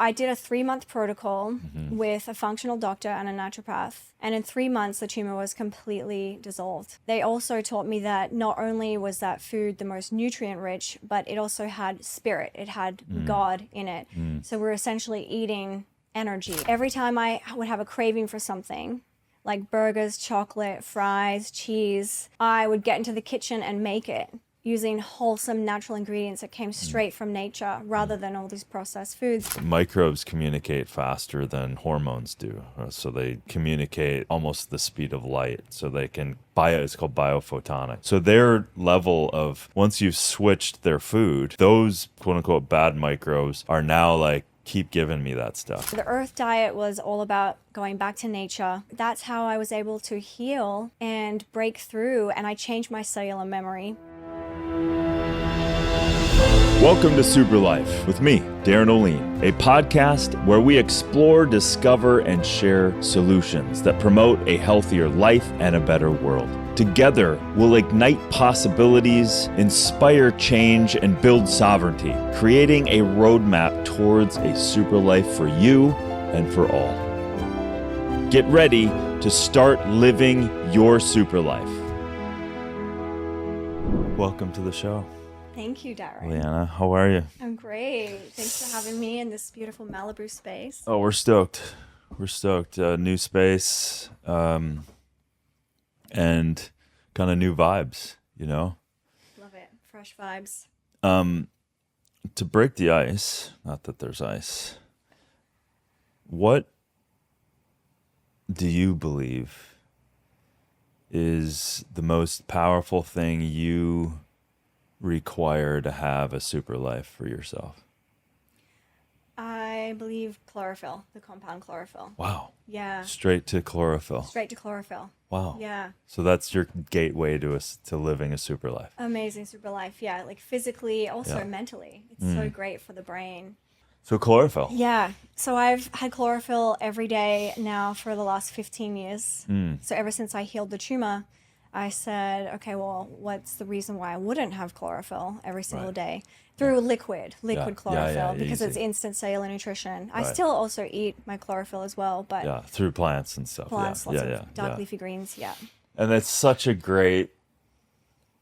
I did a 3-month protocol with a functional doctor and a naturopath. And in 3 months, the tumor was completely dissolved. They also taught me that not only was that food the most nutrient rich, but it also had spirit. It had God in it. So we're essentially eating energy. Every time I would have a craving for something, like burgers, chocolate, fries, cheese, I would get into the kitchen and make it using wholesome natural ingredients that came straight from nature rather than all these processed foods. Microbes communicate faster than hormones do. So they communicate almost the speed of light. So they can it's called biophotonic. So their level of, once you've switched their food, those quote unquote bad microbes are now like, keep giving me that stuff. The earth diet was all about going back to nature. That's how I was able to heal and break through, and I changed my cellular memory. Welcome to SuperLife with me, Darren Oline, a podcast where we explore, discover, and share solutions that promote a healthier life and a better world. Together, we'll ignite possibilities, inspire change, and build sovereignty, creating a roadmap towards a super life for you and for all. Get ready to start living your super life. Welcome to the show. Thank you, Darren. Liana, how are you? I'm great. Thanks for having me in this beautiful Malibu space. Oh, we're stoked. We're stoked. New space. And kind of new vibes, you know? Love it. Fresh vibes. To break the ice, not that there's ice, what do you believe is the most powerful thing you require to have a super life for yourself? I believe chlorophyll, the compound chlorophyll. Wow. Yeah. Straight to chlorophyll. Straight to chlorophyll. Wow. Yeah. So that's your gateway to living a super life. Amazing super life. Yeah. Like physically, also Yeah. mentally. It's so great for the brain. So chlorophyll. Yeah. So I've had chlorophyll every day now for the last 15 years. So ever since I healed the tumor, I said, okay, well, what's the reason why I wouldn't have chlorophyll every single day? Through liquid chlorophyll, because easy. it's instant cellular nutrition. I Right. still also eat my chlorophyll as well, but Yeah, through plants and stuff. plants, yeah, lots yeah, of yeah, dark yeah. leafy greens, yeah. And it's such a great,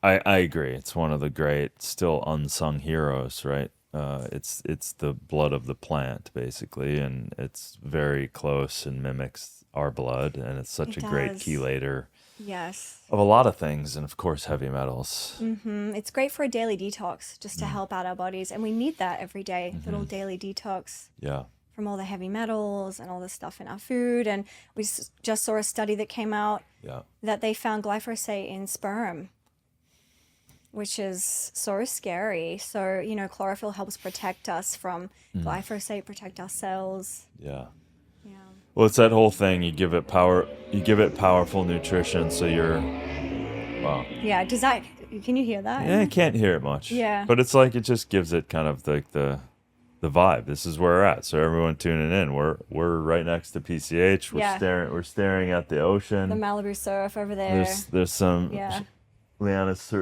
I agree. It's one of the great, still unsung heroes, right? It's the blood of the plant, basically, and it's very close and mimics our blood, and it's such It a great does. chelator Yes. of a lot of things, and of course, heavy metals. It's great for a daily detox, just to help out our bodies. And we need that every day, little daily detox Yeah. from all the heavy metals and all the stuff in our food. And we just saw a study that came out Yeah. that they found glyphosate in sperm, which is so scary. So, you know, chlorophyll helps protect us from glyphosate, protect our cells. Yeah. Yeah. Well, it's that whole thing. You give it power. You give it powerful nutrition, so you're. Wow. Yeah. Does that, can you hear that? Yeah, I can't hear it much. Yeah. But it's like it just gives it kind of like the vibe. This is where we're at. So everyone tuning in, we're right next to PCH. We're staring at the ocean. The Malibu surf over there. There's some. Yeah. Liana's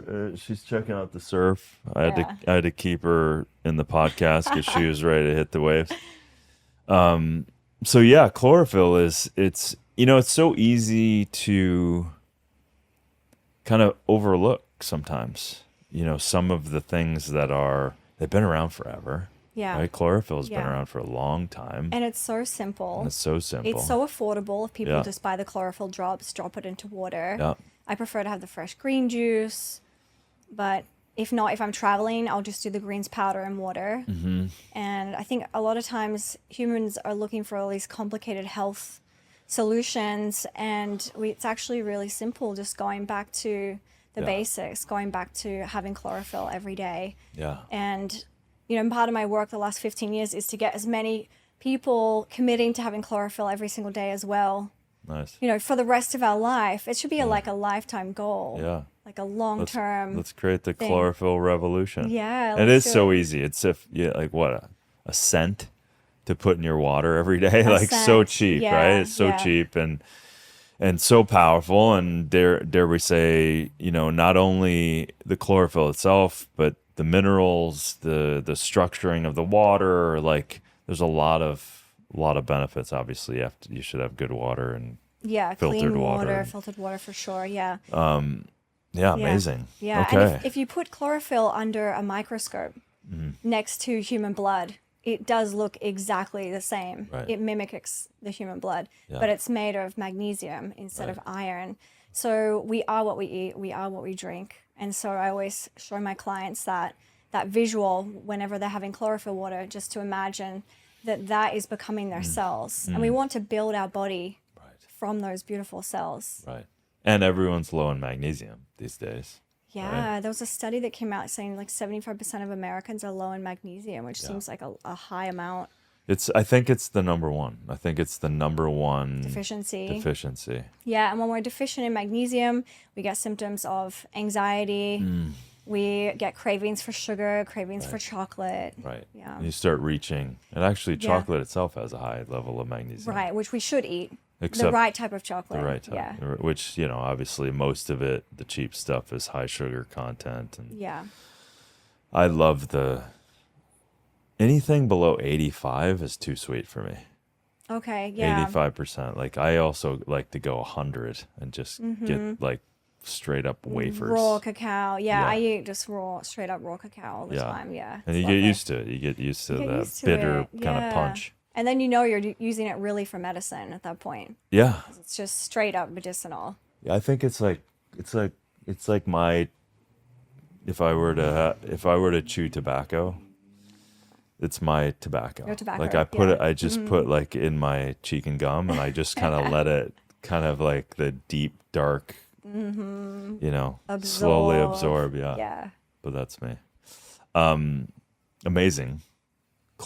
she's checking out the surf. I had to keep her in the podcast because she was ready to hit the waves. So yeah, chlorophyll it's so easy to kind of overlook sometimes. You know, some of the things they've been around forever. Yeah. Right? Chlorophyll's been Yeah. around for a long time. And it's so simple. And it's so simple. It's so affordable. If people Yeah. just buy the chlorophyll drops, drop it into water. Yeah. I prefer to have the fresh green juice, but if not, if I'm traveling, I'll just do the greens powder and water. And I think a lot of times humans are looking for all these complicated health solutions, and it's actually really simple, just going back to the basics, going back to having chlorophyll every day. Yeah. And, you know, part of my work the last 15 years is to get as many people committing to having chlorophyll every single day as well. Nice. You know, for the rest of our life. It should be like a lifetime goal. Yeah. Like a long-term. Let's create the thing. chlorophyll revolution. Yeah. It let's is do so it. easy. It's like what a cent to put in your water every day. A Like so cent. cheap, Yeah, right? It's so yeah. cheap and so powerful. And dare we say, you know, not only the chlorophyll itself, but the minerals, the structuring of the water, like there's a lot of benefits. Obviously, you should have good water and filtered clean water. filtered water for sure. Yeah. Yeah, amazing. Yeah. Okay. And if you put chlorophyll under a microscope next to human blood, it does look exactly the same. Right. It mimics the human blood, Yeah. but it's made of magnesium instead of iron. So we are what we eat, we are what we drink. And so I always show my clients that visual whenever they're having chlorophyll water, just to imagine that is becoming their cells. And we want to build our body from those beautiful cells. Right. And everyone's low in magnesium these days. Yeah, right? there was a study that came out saying like 75% of Americans are low in magnesium, which seems like a high amount. I think it's the number one. I think it's the number one Deficiency. Yeah, and when we're deficient in magnesium, we get symptoms of anxiety. We get cravings for sugar, cravings for chocolate. Right. Yeah. And you start reaching. And actually, chocolate itself has a high level of magnesium. Right, which we should eat. Except the right type of chocolate. The right type. Yeah. Which, obviously most of it, the cheap stuff, is high sugar content. And yeah. I love anything below 85 is too sweet for me. Okay, yeah. 85%. Like, I also like to go 100 and just get like straight up wafers. Raw cacao. Yeah, I eat just straight up raw cacao all the time. Yeah. And you get used to it. You get used to that bitter kind of punch. And then you're using it really for medicine at that point. Yeah. It's just straight up medicinal. Yeah, I think it's like my if I were to chew tobacco, it's my tobacco. Your tobacco. Like I just put like in my cheek and gum, and I just kind of let it kind of like the deep dark, slowly absorb. Yeah. Yeah. But that's me. Amazing.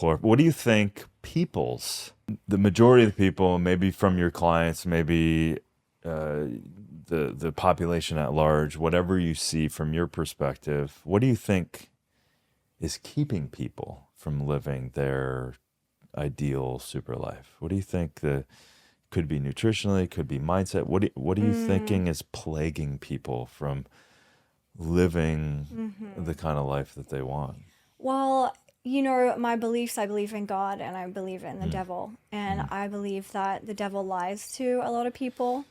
What do you think the majority of the people, maybe from your clients, maybe the population at large, whatever you see from your perspective, what do you think is keeping people from living their ideal super life? What do you think could be nutritionally, could be mindset? What are you thinking is plaguing people from living the kind of life that they want? Well, my beliefs, I believe in God and I believe in the devil. And I believe that the devil lies to a lot of people.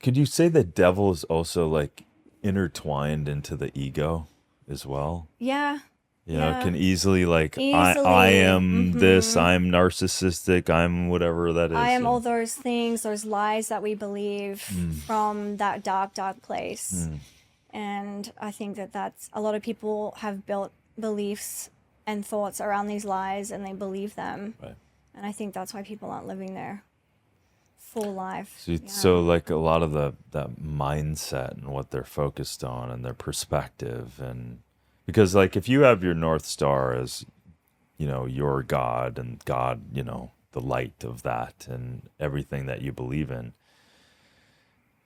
Could you say the devil is also like intertwined into the ego as well? Yeah. Can easily I am this, I'm narcissistic, I'm whatever that is. I am all those things, those lies that we believe from that dark, dark place. And I think that's a lot of people have built beliefs and thoughts around these lies and they believe them. Right. And I think that's why people aren't living their full life. So like a lot of that mindset and what they're focused on and their perspective, and because like if you have your North Star as, your God and God, the light of that and everything that you believe in,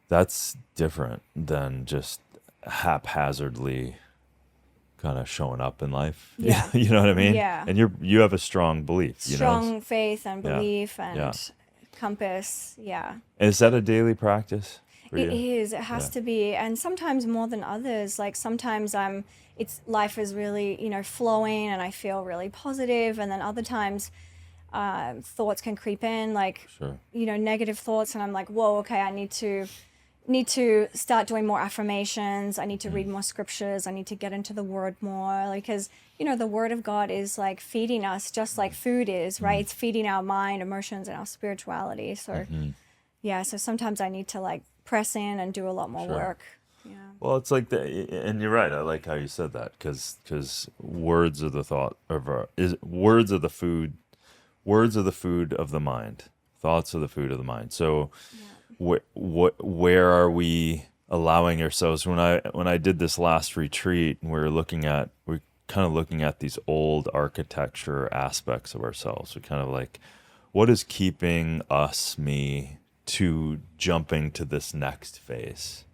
that's different than just haphazardly kind of showing up in life. Yeah. You know what I mean? Yeah. And you have a strong belief. Strong faith and belief and compass. Yeah. Is that a daily practice for you? It is. It has to be. And sometimes more than others. Like sometimes life is really, flowing and I feel really positive. And then other times thoughts can creep in, like, negative thoughts. And I'm like, whoa, okay, I need to start doing more affirmations. I need to read more scriptures. I need to get into the word more, because the word of God is like feeding us just like food is, right? It's feeding our mind, emotions, and our spirituality. So so sometimes I need to like press in and do a lot more work. Yeah. Well, it's like and you're right. I like how you said that, because words are the thought of words are the food of the mind. Thoughts are the food of the mind. So where are we allowing ourselves? When I did this last retreat, we're kind of looking at these old architecture aspects of ourselves. We're kind of like, what is keeping me to jumping to this next phase?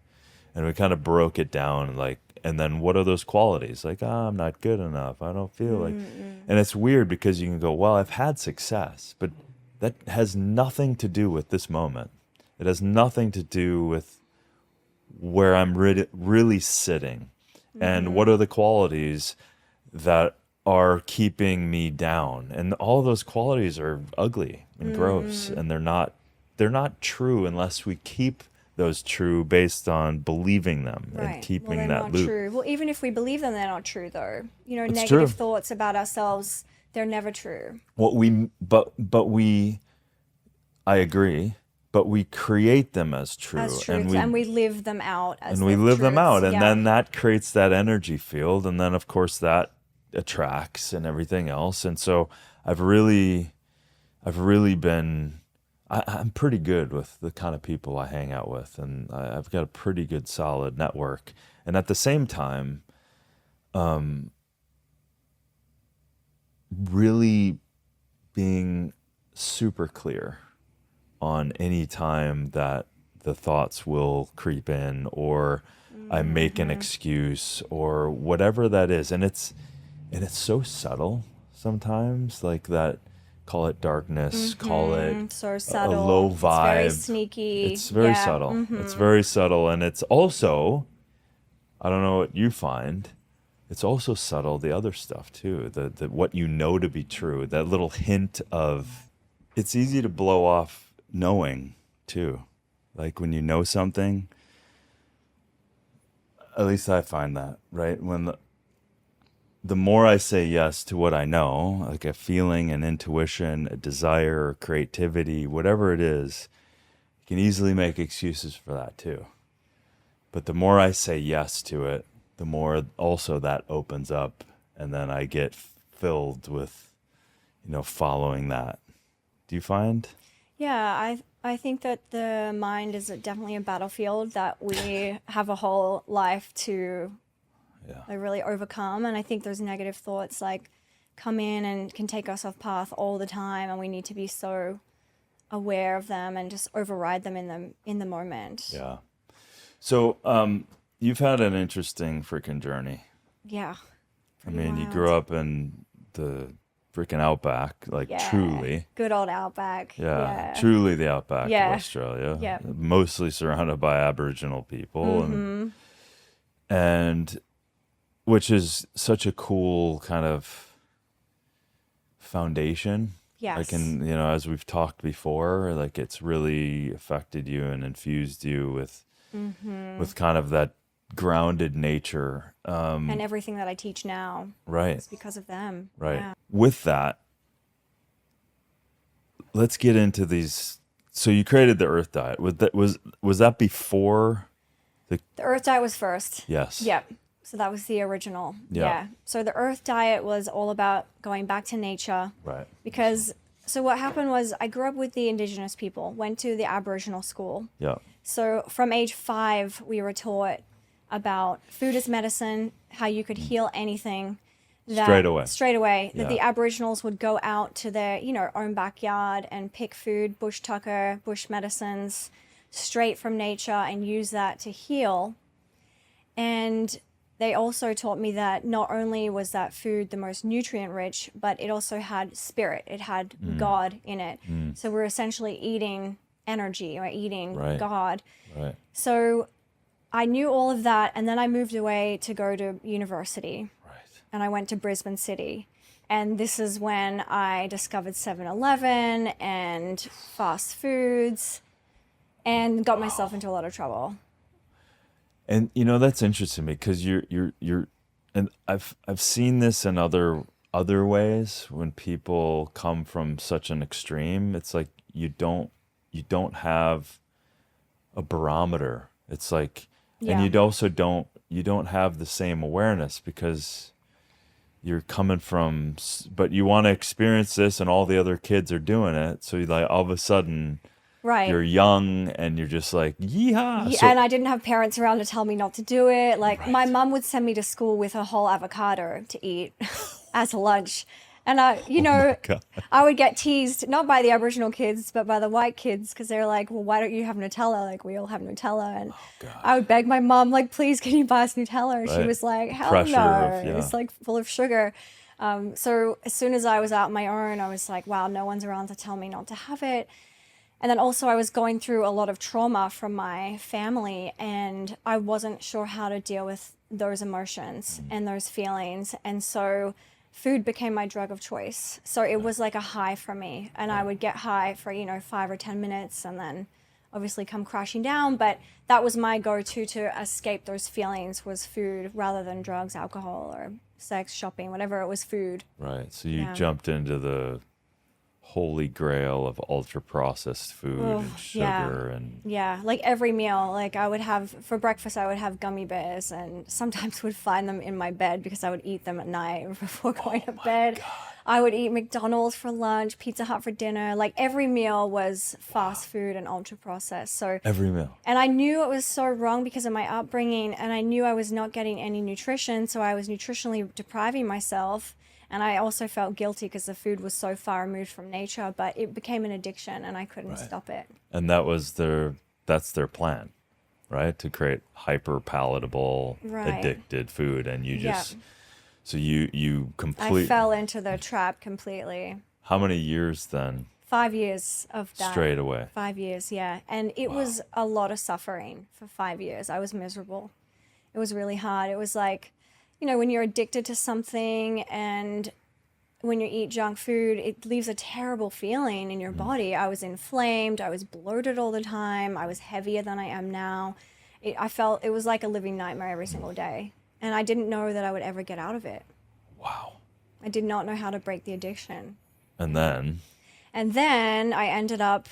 And we kind of broke it down, and then what are those qualities? Like, I'm not good enough. I don't feel like, and it's weird because you can go, well, I've had success, but that has nothing to do with this moment. It has nothing to do with where I'm really sitting. And what are the qualities that are keeping me down. And all those qualities are ugly and gross, and they're not true unless we keep those true based on believing them and keeping they're that not loop. true. Well, even if we believe them, they're not true, though. You know, It's negative true. thoughts about ourselves, they're never true. I agree, but we create them as true, As truths, and we live them out as and we if live them truths. out, and Yeah. then that creates that energy field, and then of course that attracts and everything else. And so I've really been I'm pretty good with the kind of people I hang out with, and I've got a pretty good solid network. And at the same time, really being super clear on any time that the thoughts will creep in, or I make an excuse, or whatever that is. And it's so subtle sometimes, like that. Call it darkness, call it So a subtle. low It's very vibe. sneaky. It's very Yeah. subtle. It's very subtle. And it's also, I don't know what you find, it's also subtle, the other stuff too, the what you know to be true, that little hint of, it's easy to blow off knowing too. Like when you know something, at least I find that, right? When the more I say yes to what I know, like a feeling, an intuition, a desire, or creativity, whatever it is, you can easily make excuses for that too. But the more I say yes to it, the more also that opens up, and then I get filled with, following that. Do you find? Yeah, I think that the mind is definitely a battlefield that we have a whole life to really overcome. And I think those negative thoughts like come in and can take us off path all the time, and we need to be so aware of them and just override them in the moment. Yeah. So you've had an interesting freaking journey. Yeah. I mean, you wild. grew up in the freaking outback, like truly. Good old outback. Yeah, truly the outback Yeah. of Australia. Yeah. Mostly surrounded by Aboriginal people, and which is such a cool kind of foundation. Yes. Like, as we've talked before, like it's really affected you and infused you with kind of that grounded nature. And everything that I teach now Right. is because of them. Right. Yeah. With that, let's get into these. So you created the Earth Diet. Was that before The Earth Diet was first. Yes. Yep. So that was the original. Yeah. So the Earth Diet was all about going back to nature. Right. Because, so what happened was I grew up with the indigenous people, went to the Aboriginal school. Yeah. So from age 5, we were taught about food as medicine, how you could heal anything. Straight away. That Yeah. the Aboriginals would go out to their, own backyard and pick food, bush tucker, bush medicines, straight from nature, and use that to heal. And they also taught me that not only was that food the most nutrient rich, but it also had spirit. It had God in it. So we're essentially eating energy, or eating Right. God. Right. So I knew all of that, and then I moved away to go to university. Right. And I went to Brisbane City. And this is when I discovered 7-Eleven and fast foods and got myself into a lot of trouble. And that's interesting because you're and I've seen this in other ways when people come from such an extreme. It's like you don't have a barometer. It's like, and you don't have the same awareness because you're coming from, but you want to experience this and all the other kids are doing it. So you like all of a sudden, Right. you're young and you're just like, yeehaw. Yeah, and I didn't have parents around to tell me not to do it. Like my mum would send me to school with a whole avocado to eat as lunch. And God. I would get teased, not by the Aboriginal kids, but by the white kids, because they're like, well, why don't you have Nutella? Like, we all have Nutella. And I would beg my mom, like, please, can you buy us Nutella? And she Right. was like, hell Pressure no. of, yeah. It's like full of sugar. So as soon as I was out on my own, I was like, wow, no one's around to tell me not to have it. And then also I was going through a lot of trauma from my family, and I wasn't sure how to deal with those emotions and those feelings. And so food became my drug of choice. So it was like a high for me, and I would get high for 5 or 10 minutes and then obviously come crashing down. But that was my go-to to escape those feelings, was food, rather than drugs, alcohol, or sex, shopping, whatever. It was food. Right. So you jumped into the holy grail of ultra processed food and sugar and like every meal, like I would have for breakfast, I would have gummy bears, and sometimes would find them in my bed because I would eat them at night before going to bed. God. I would eat McDonald's for lunch, Pizza Hut for dinner. Like every meal was fast food and ultra processed. So every meal. And I knew it was so wrong because of my upbringing, and I knew I was not getting any nutrition, so I was nutritionally depriving myself. And I also felt guilty because the food was so far removed from nature, but it became an addiction and I couldn't stop it. And that's their plan, right? To create hyper palatable, addicted food. And you just, so you completely. I fell into the trap completely. How many years then? 5 years of that. Straight away. 5 years, yeah. And it was a lot of suffering for 5 years. I was miserable. It was really hard. It was like, when you're addicted to something and when you eat junk food, it leaves a terrible feeling in your body. I was inflamed. I was bloated all the time. I was heavier than I am now. I felt it was like a living nightmare every single day. And I didn't know that I would ever get out of it. Wow. I did not know how to break the addiction. And then I ended up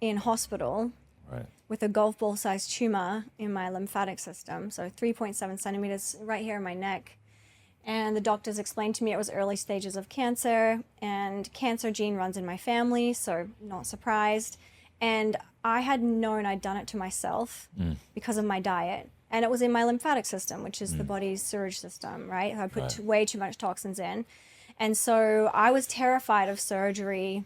in hospital. Right. With a golf ball sized tumor in my lymphatic system, so 3.7 centimeters right here in my neck. And the doctors explained to me it was early stages of cancer, and cancer gene runs in my family, so not surprised. And I had known I'd done it to myself because of my diet. And it was in my lymphatic system, which is the body's sewage system, right? I put way too much toxins in. And so I was terrified of surgery,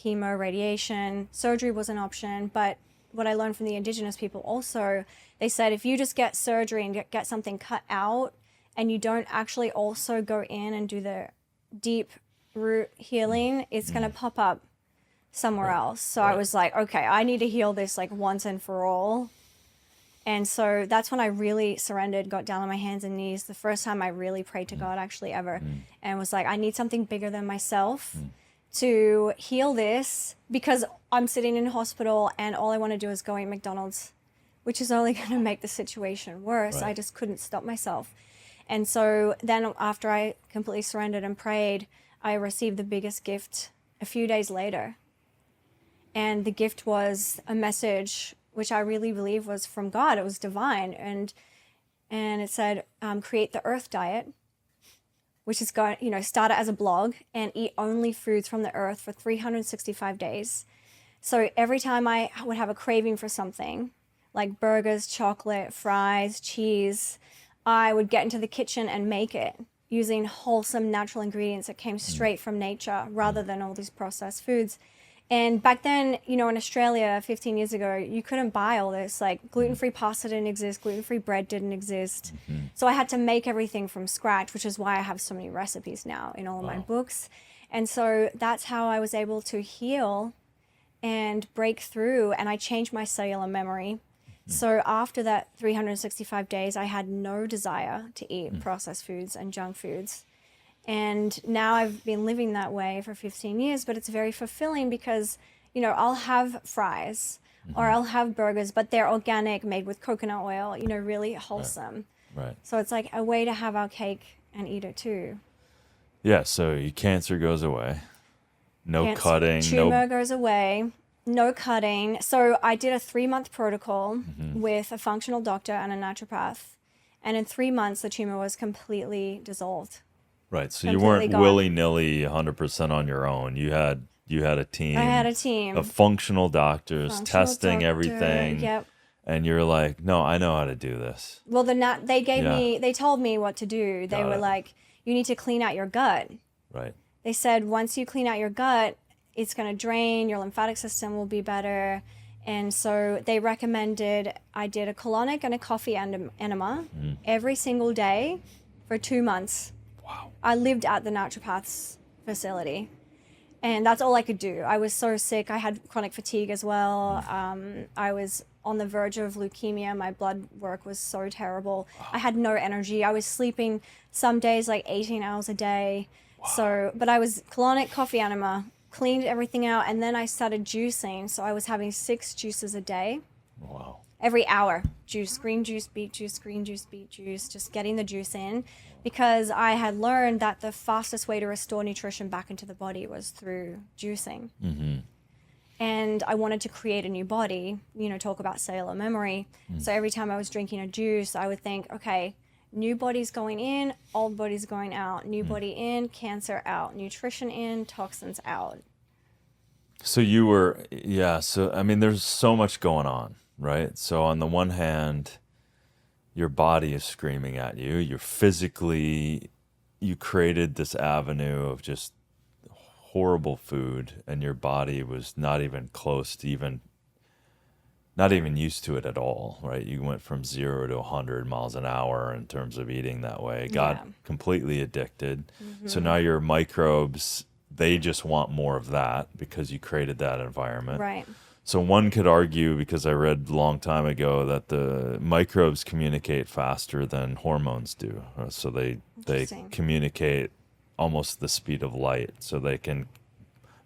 chemo, radiation. Surgery was an option, but what I learned from the indigenous people also, they said if you just get surgery and get something cut out and you don't actually also go in and do the deep root healing, it's going to pop up somewhere else. So I was like, okay, I need to heal this like once and for all. And so that's when I really surrendered, got down on my hands and knees. The first time I really prayed to God actually ever, and was like, I need something bigger than myself to heal this, because I'm sitting in hospital and all I want to do is go eat McDonald's, which is only going to make the situation worse. I just couldn't stop myself. And so then after I completely surrendered and prayed, I received the biggest gift a few days later. And the gift was a message which I really believe was from God. It was divine. And it said, create the earth diet, which is going, start it as a blog and eat only foods from the earth for 365 days. So every time I would have a craving for something, like burgers, chocolate, fries, cheese, I would get into the kitchen and make it using wholesome natural ingredients that came straight from nature rather than all these processed foods. And back then, in Australia 15 years ago, you couldn't buy all this. Like gluten-free pasta didn't exist, gluten-free bread didn't exist. So I had to make everything from scratch, which is why I have so many recipes now in all of my books. And so that's how I was able to heal and break through, and I changed my cellular memory. So after that 365 days, I had no desire to eat processed foods and junk foods. And now I've been living that way for 15 years, but it's very fulfilling because, I'll have fries or I'll have burgers, but they're organic, made with coconut oil, really wholesome. Right. So it's like a way to have our cake and eat it too. Yeah, so your cancer goes away. No cutting. Tumor goes away. No cutting. So I did a 3-month protocol with a functional doctor and a naturopath. And in 3 months, the tumor was completely dissolved. Right. So you weren't willy-nilly 100% on your own. You had a team. I had a team of functional doctors testing everything. Yep. And you're like, no, I know how to do this. Well, they told me what to do. They were like, you need to clean out your gut. Right. They said, once you clean out your gut, it's going to drain, your lymphatic system will be better. And so they recommended I did a colonic and a coffee enema every single day for 2 months. Wow. I lived at the naturopath's facility, and that's all I could do. I was so sick. I had chronic fatigue as well. I was on the verge of leukemia. My blood work was so terrible. I had no energy. I was sleeping some days like 18 hours a day. So, but I was colonic coffee enema, cleaned everything out, and then I started juicing. So I was having 6 juices a day. Wow. Every hour, juice, green juice, beet juice, green juice, beet juice, just getting the juice in, because I had learned that the fastest way to restore nutrition back into the body was through juicing. And I wanted to create a new body, talk about cellular memory. So every time I was drinking a juice, I would think, okay, new body's going in, old body's going out, new body in, cancer out, nutrition in, toxins out. So I mean, there's so much going on, right? So on the one hand, your body is screaming at you. You created this avenue of just horrible food, and your body was not even close to not even used to it at all, right? You went from 0 to 100 miles an hour in terms of eating that way, got completely addicted. So now your microbes, they just want more of that because you created that environment. Right. So one could argue, because I read a long time ago, that the microbes communicate faster than hormones do. So they communicate almost the speed of light. So they can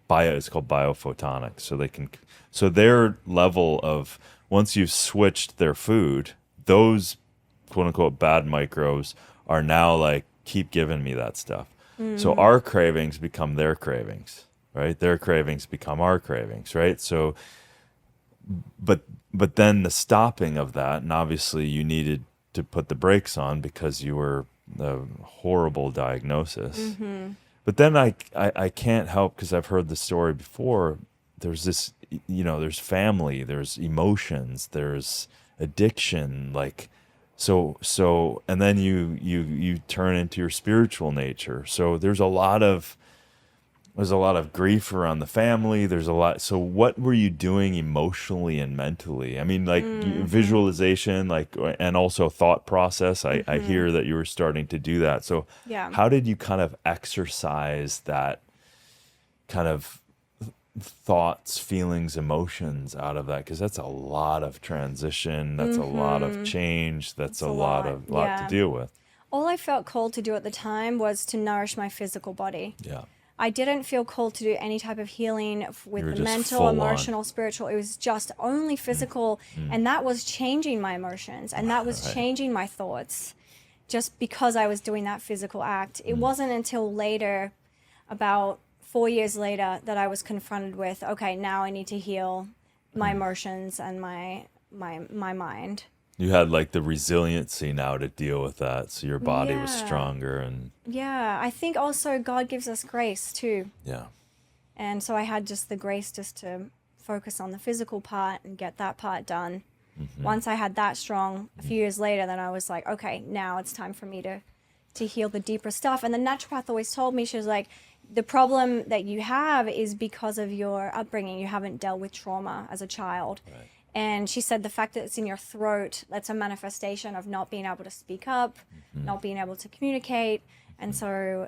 it's called biophotonics. So their level of, once you've switched their food, those quote unquote bad microbes are now like, keep giving me that stuff. So our cravings become their cravings, right? Their cravings become our cravings, right? So but then the stopping of that, and obviously you needed to put the brakes on because you were a horrible diagnosis. But then I can't help, because I've heard the story before. There's this, there's family, there's emotions, there's addiction, like so, and then you turn into your spiritual nature. So there's a lot of grief around the family. There's a lot. So what were you doing emotionally and mentally? I mean, like visualization, and also thought process. I hear that you were starting to do that. So how did you kind of exercise that kind of thoughts, feelings, emotions out of that? Because that's a lot of transition. That's a lot of change. That's a lot to deal with. All I felt called to do at the time was to nourish my physical body. Yeah. I didn't feel called to do any type of healing with the mental, emotional, spiritual. It was just only physical. And that was changing my emotions. And that was changing my thoughts, just because I was doing that physical act. It wasn't until later, about 4 years later, that I was confronted with, okay, now I need to heal my emotions and my mind. You had like the resiliency now to deal with that. So your body was stronger. And I think also God gives us grace too. Yeah. And so I had just the grace just to focus on the physical part and get that part done. Once I had that strong, a few years later, then I was like, okay, now it's time for me to heal the deeper stuff. And the naturopath always told me, she was like, the problem that you have is because of your upbringing. You haven't dealt with trauma as a child. Right. And she said the fact that it's in your throat, that's a manifestation of not being able to speak up, not being able to communicate. And so,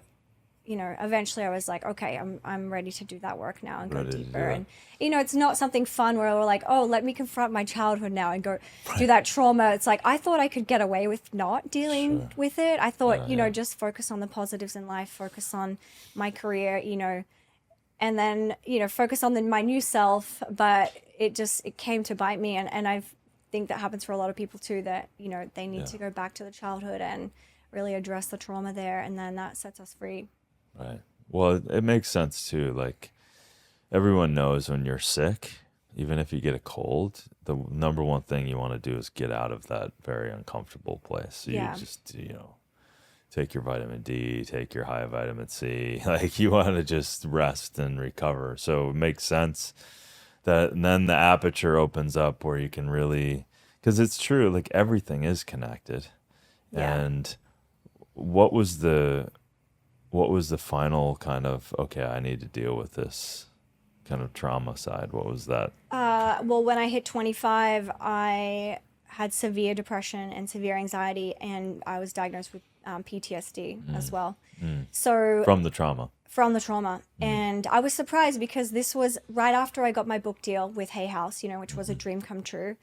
eventually I was like, okay, I'm ready to do that work now and go deeper. And, it's not something fun where we're like, oh, let me confront my childhood now and go do that trauma. It's like, I thought I could get away with not dealing with it. I thought, just focus on the positives in life, focus on my career, and then, focus on my new self. But it came to bite me. And I think that happens for a lot of people too, that, they need to go back to the childhood and really address the trauma there. And then that sets us free. Right. Well, it makes sense too. Like, everyone knows when you're sick, even if you get a cold, the number one thing you want to do is get out of that very uncomfortable place. So you just, take your vitamin D, take your high vitamin C. Like, you want to just rest and recover. So it makes sense that, and then the aperture opens up where you can really, because it's true, like everything is connected. And what was the final kind of, okay, I need to deal with this kind of trauma side? What was that? Well, when I hit 25, I had severe depression and severe anxiety, and I was diagnosed with PTSD as well. So from the trauma. And I was surprised because this was right after I got my book deal with Hay House, which was a dream come true.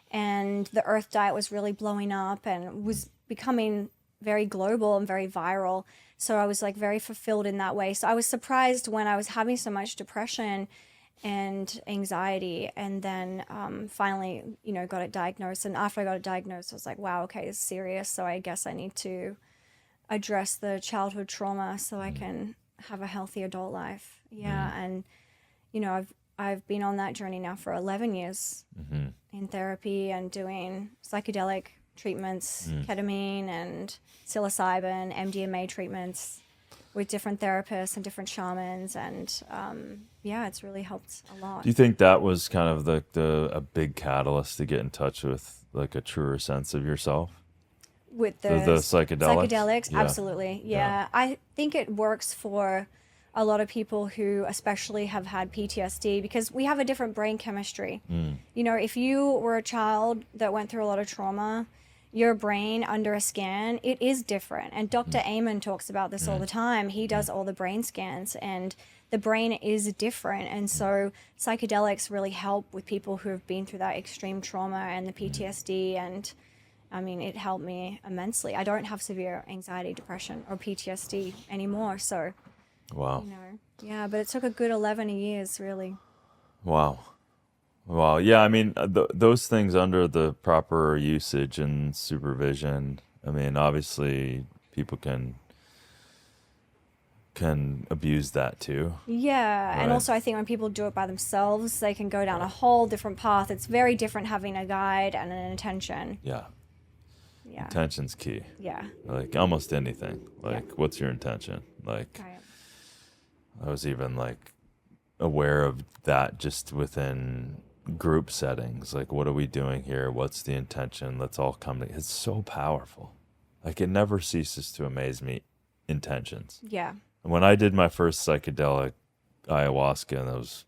And the Earth Diet was really blowing up and was becoming very global and very viral. So I was like very fulfilled in that way. So I was surprised when I was having so much depression and anxiety, and then finally, got it diagnosed. And after I got it diagnosed, I was like, wow, okay, it's serious. So I guess I need to address the childhood trauma so I can have a healthy adult life. Yeah. And, I've been on that journey now for 11 years in therapy and doing psychedelic treatments, ketamine and psilocybin, MDMA treatments with different therapists and different shamans. And it's really helped a lot. Do you think that was kind of a big catalyst to get in touch with like a truer sense of yourself? With the psychedelics? Psychedelics, Yeah. Absolutely. Yeah. I think it works for a lot of people who especially have had PTSD because we have a different brain chemistry. If you were a child that went through a lot of trauma, your brain under a scan, it is different. And Dr. Amen talks about this all the time. He does all the brain scans and the brain is different. And so psychedelics really help with people who have been through that extreme trauma and the PTSD. And I mean, it helped me immensely. I don't have severe anxiety, depression, or PTSD anymore. So, Wow. Yeah, but it took a good 11 years, really. Wow. Yeah, I mean, those things under the proper usage and supervision, I mean, obviously people can abuse that too. Yeah, Right. and also I think when people do it by themselves, they can go down a whole different path. It's very different having a guide and an intention. Yeah. Yeah. Intention's key. Yeah. Like almost anything. Like, what's your intention? Like, Right. I was even like aware of that just within group settings. Like, what are we doing here? What's the intention? Let's all come together. It's so powerful. Like, it never ceases to amaze me. Intentions. Yeah. When I did my first psychedelic ayahuasca, and that was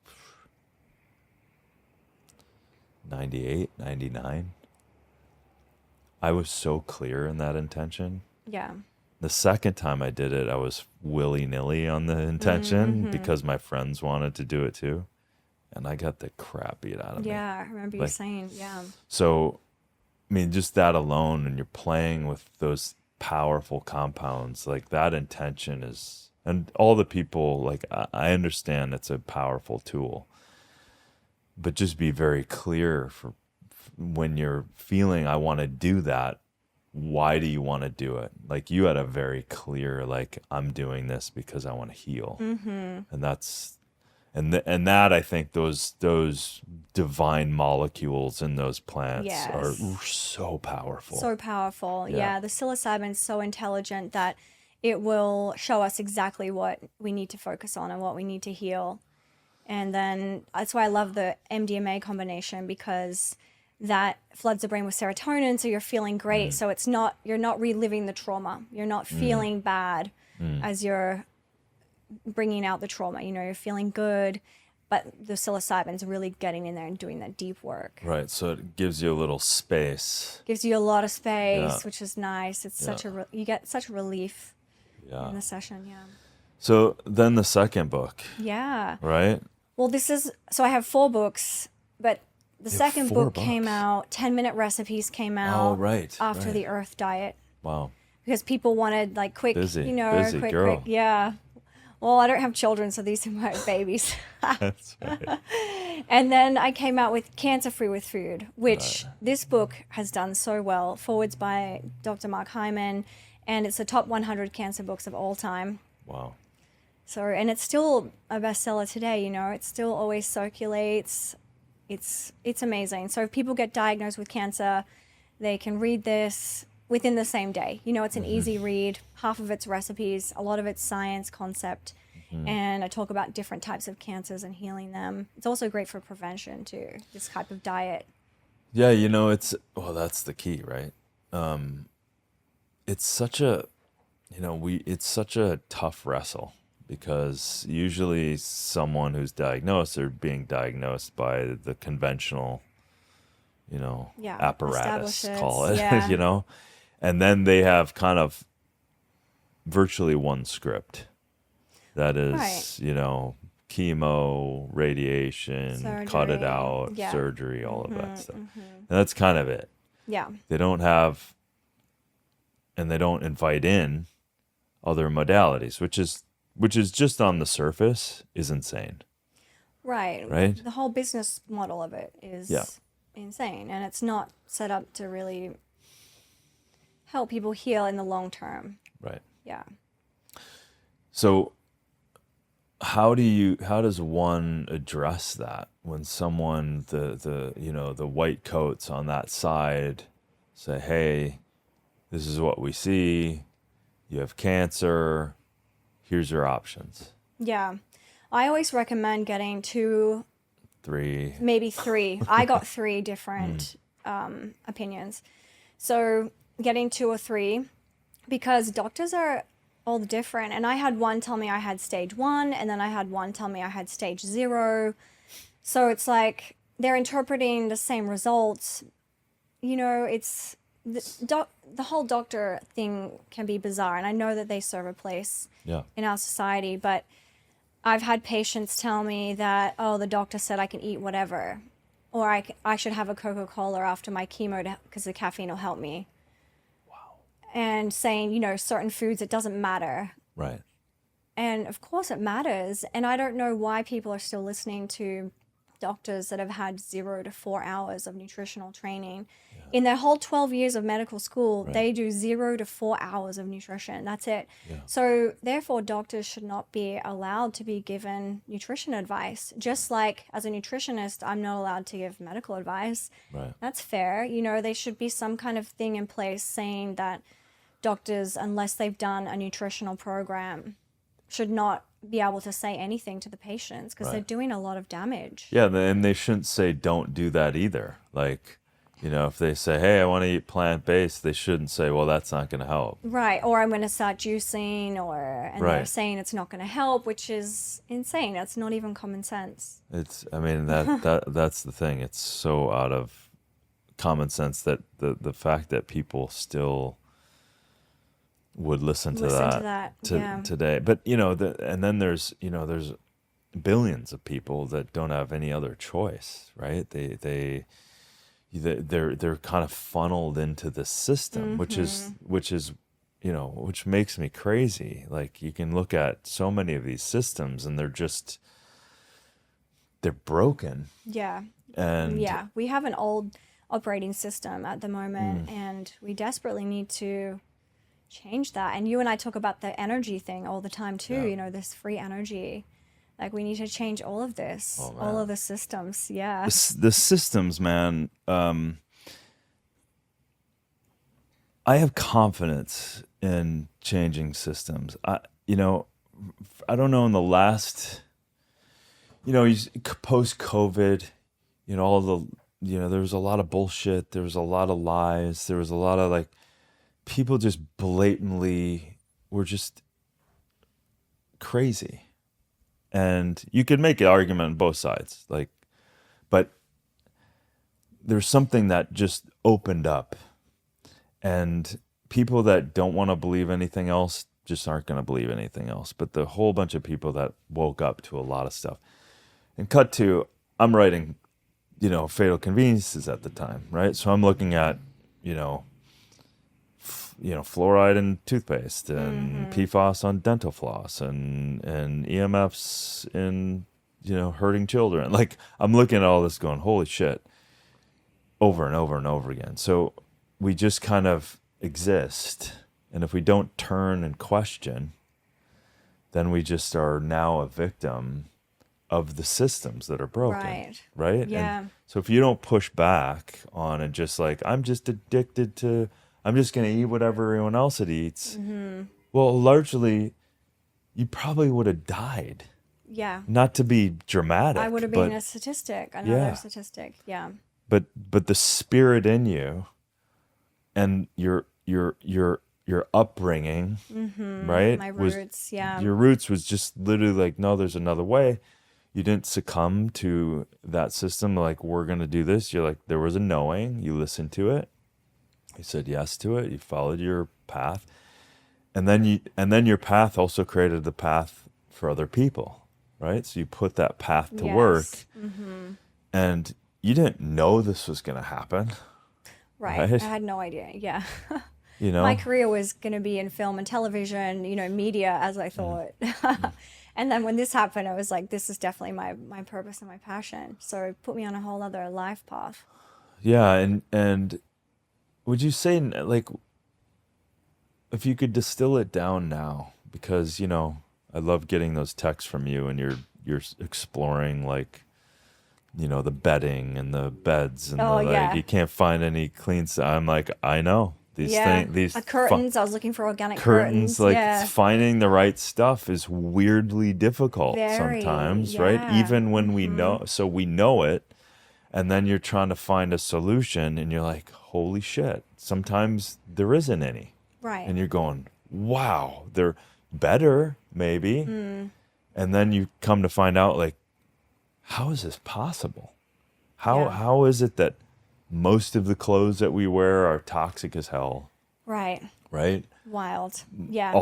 98, 99, I was so clear in that intention. Yeah. The second time I did it, I was willy-nilly on the intention because my friends wanted to do it too. And I got the crap beat out of me. Yeah, I remember you saying, yeah. So, I mean, just that alone, and you're playing with those powerful compounds, like that intention is, and all the people, like, I understand it's a powerful tool, but just be very clear for when you're feeling, I want to do that. Why do you want to do it? Like, you had a very clear, like, I'm doing this because I want to heal. And that's, and that, I think those divine molecules in those plants are so powerful. So powerful. Yeah. The psilocybin's so intelligent that it will show us exactly what we need to focus on and what we need to heal. And then that's why I love the MDMA combination, because that floods the brain with serotonin, so you're feeling great. So you're not reliving the trauma. You're not feeling bad as you're bringing out the trauma. You're feeling good, but the psilocybin's really getting in there and doing that deep work. Right, so it gives you a little space. Gives you a lot of space, which is nice. It's such you get such relief in the session. Yeah. So then the second book. Yeah. Right? Well, so I have 4 books, but the second 4 book came books. out, 10-minute recipes came out after the Earth Diet. Wow. Because people wanted like quick, Busy quick, girl. quick. Yeah. Well, I don't have children, so these are my babies. That's right. And then I came out with Cancer-Free with Food, which this book has done so well. Forwards by Dr. Mark Hyman, and it's the top 100 cancer books of all time. Wow. So, and it's still a bestseller today, it still always circulates. It's amazing. So if people get diagnosed with cancer, they can read this within the same day. It's an easy read. Half of it's recipes, a lot of it's science concept. And I talk about different types of cancers and healing them. It's also great for prevention too, this type of diet. Yeah, that's the key, right? It's such a, it's such a tough wrestle, because usually someone who's diagnosed, they're being diagnosed by the conventional, apparatus, call it, and then they have kind of virtually one script that is, chemo, radiation, cut it out, surgery, all of that stuff. And that's kind of it. Yeah. They don't have and they don't invite in other modalities, which is just on the surface is insane. Right. The whole business model of it is Yeah. insane, and it's not set up to really help people heal in the long term. Right. Yeah. So how does one address that when someone, the white coats on that side say, hey, this is what we see, you have cancer, here's your options? Yeah. I always recommend getting 2, 3. maybe 3. I got 3 different opinions. So getting 2 or 3, because doctors are all different. And I had one tell me I had stage 1, and then I had one tell me I had stage 0. So it's like they're interpreting the same results. You know, it's the whole doctor thing can be bizarre. And I know that they serve a place in our society, but I've had patients tell me that, oh, the doctor said I can eat whatever, or I should have a Coca-Cola after my chemo because the caffeine will help me. Wow. And saying, you know, certain foods, it doesn't matter. Right. And of course it matters. And I don't know why people are still listening to doctors that have had 0 to 4 hours of nutritional training. In their whole 12 years of medical school, they do 0 to 4 hours of nutrition. That's it. Yeah. So therefore, doctors should not be allowed to be given nutrition advice. Just like as a nutritionist, I'm not allowed to give medical advice. Right. That's fair. You know, there should be some kind of thing in place saying that doctors, unless they've done a nutritional program, should not be able to say anything to the patients because they're doing a lot of damage. Yeah, and they shouldn't say don't do that either. Like, you know, if they say, hey, I want to eat plant-based, they shouldn't say, well, that's not going to help. Right, or I'm going to start juicing, and they're saying it's not going to help, which is insane. That's not even common sense. It's, I mean, that's the thing. It's so out of common sense that the fact that people still would listen to that today. But, you know, and then there's billions of people that don't have any other choice, right? They're kind of funneled into the system, which is, you know, which makes me crazy. Like, you can look at so many of these systems and they're broken. Yeah. And we have an old operating system at the moment, and we desperately need to change that. And you and I talk about the energy thing all the time too, you know, this free energy. Like, we need to change all of this, all of the systems. Yeah. The systems, man. I have confidence in changing systems. I don't know, in the last, post-COVID, there was a lot of bullshit. There was a lot of lies. There was a lot of, like, people just blatantly were just crazy. And you could make an argument on both sides, but there's something that just opened up, and people that don't want to believe anything else just aren't going to believe anything else. But the whole bunch of people that woke up to a lot of stuff. And cut to, I'm writing, Fatal Conveniences at the time, right? So I'm looking at, fluoride in toothpaste, and PFAS on dental floss, and EMFs in, hurting children. Like, I'm looking at all this going, holy shit, over and over and over again. So we just kind of exist. And if we don't turn and question, then we just are now a victim of the systems that are broken. Right? Yeah. And so if you don't push back on it, just like, I'm just addicted to, I'm just going to eat whatever everyone else eats. Well, largely, you probably would have died. Yeah. Not to be dramatic. I would have been a statistic, another statistic. Yeah. But the spirit in you, and your upbringing, right? My roots, Your roots was just literally like, no, there's another way. You didn't succumb to that system, like, we're going to do this. You're like, there was a knowing. You listened to it. You said yes to it. You followed your path. And then your path also created the path for other people, right? So you put that path to work. And you didn't know this was going to happen. Right. I had no idea. Yeah. You know? My career was going to be in film and television, media, as I thought. And then when this happened, I was like, this is definitely my purpose and my passion. So it put me on a whole other life path. Yeah, and would you say, like, if you could distill it down now, because, I love getting those texts from you, and you're exploring, like, the bedding and the beds and you can't find any clean stuff. I'm like, I know these things, these curtains. I was looking for organic curtains. Finding the right stuff is weirdly difficult sometimes, right? Even when we know it, and then you're trying to find a solution, and you're like, holy shit, sometimes there isn't any. Right. And you're going, wow, they're better, maybe. And then you come to find out, like, how is this possible? How is it that most of the clothes that we wear are toxic as hell? Right. Right? Wild. Yeah.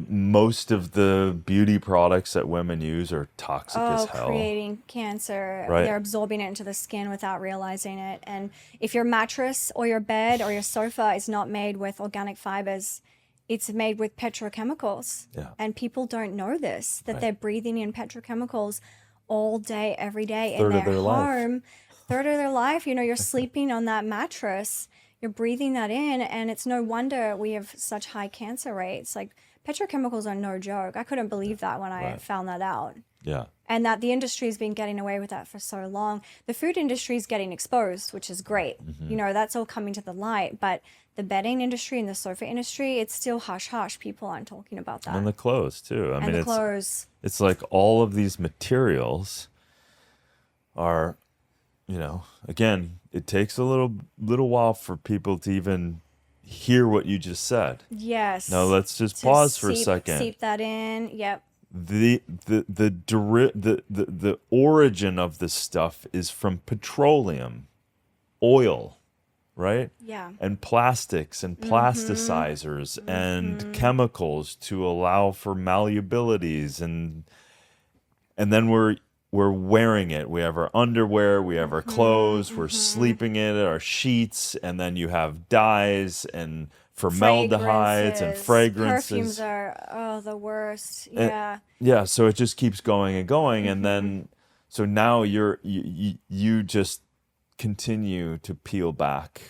Most of the beauty products that women use are toxic as hell. Creating cancer. Right. They're absorbing it into the skin without realizing it. And if your mattress or your bed or your sofa is not made with organic fibers, it's made with petrochemicals. Yeah. And people don't know this, that they're breathing in petrochemicals all day, every day Third in of their their home. life. Third of their life. You're sleeping on that mattress. You're breathing that in, and it's no wonder we have such high cancer rates. Like, petrochemicals are no joke. I couldn't believe that when I found that out. Yeah. And that the industry has been getting away with that for so long. The food industry is getting exposed, which is great. That's all coming to the light. But the bedding industry and the sofa industry, it's still hush-hush. People aren't talking about that. And the clothes, too. I mean, the clothes. It's like all of these materials are, again, it takes a little while for people to even hear what you just said. Yes. Now let's just pause for a second. Seep that in. Yep. The origin of this stuff is from petroleum, oil, right? Yeah. And plastics and plasticizers and chemicals to allow for malleabilities, and then we're wearing it. We have our underwear, we have our clothes, we're sleeping in it, our sheets, and then you have dyes and formaldehydes and fragrances. Perfumes are the worst. Yeah. Yeah, so it just keeps going and going, and then so now you just continue to peel back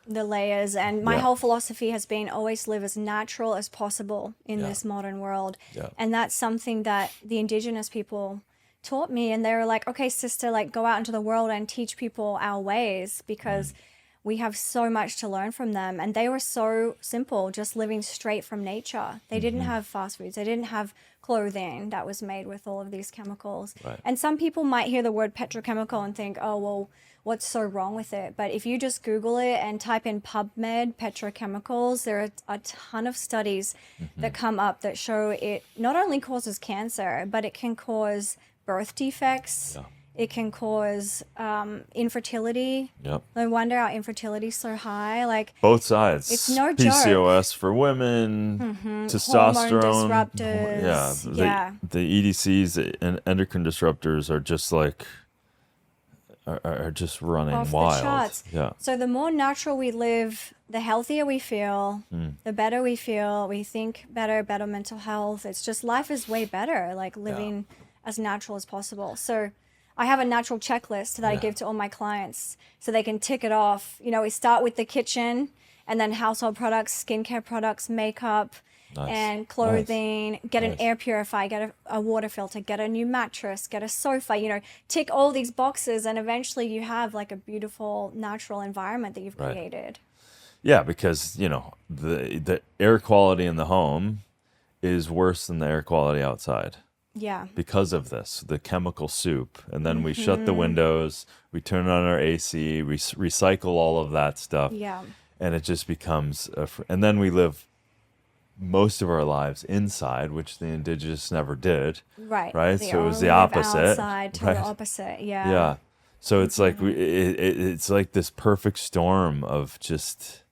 the layers. And my whole philosophy has been always live as natural as possible in this modern world. Yeah. And that's something that the indigenous people taught me, and they were like, okay, sister, like, go out into the world and teach people our ways, because we have so much to learn from them. And they were so simple, just living straight from nature. They didn't have fast foods. They didn't have clothing that was made with all of these chemicals. Right. And some people might hear the word petrochemical and think, oh, well, what's so wrong with it? But if you just Google it and type in PubMed petrochemicals, there are a ton of studies that come up that show it not only causes cancer, but it can cause birth defects. Yeah. It can cause infertility. Yep. No wonder our infertility is so high. Like, both sides. It's no joke. PCOS for women, testosterone. Hormone disruptors. The EDCs and endocrine disruptors are just like are just running off wild. the charts. Yeah. So the more natural we live, the healthier we feel, the better we feel. We think better mental health. It's just, life is way better, like living as natural as possible. So I have a natural checklist that I give to all my clients so they can tick it off. We start with the kitchen, and then household products, skincare products, makeup, and clothing. Get an air purifier, get a water filter, get a new mattress, get a sofa, tick all these boxes, and eventually you have like a beautiful natural environment that you've created. Yeah, because, the air quality in the home is worse than the air quality outside. Yeah. Because of this, the chemical soup. And then we shut the windows, we turn on our AC, we recycle all of that stuff. Yeah. And it just becomes, and then we live most of our lives inside, which the indigenous never did. Right. Right. So it was the opposite. Outside, total opposite. Yeah. Yeah. So it's like, it's like this perfect storm of just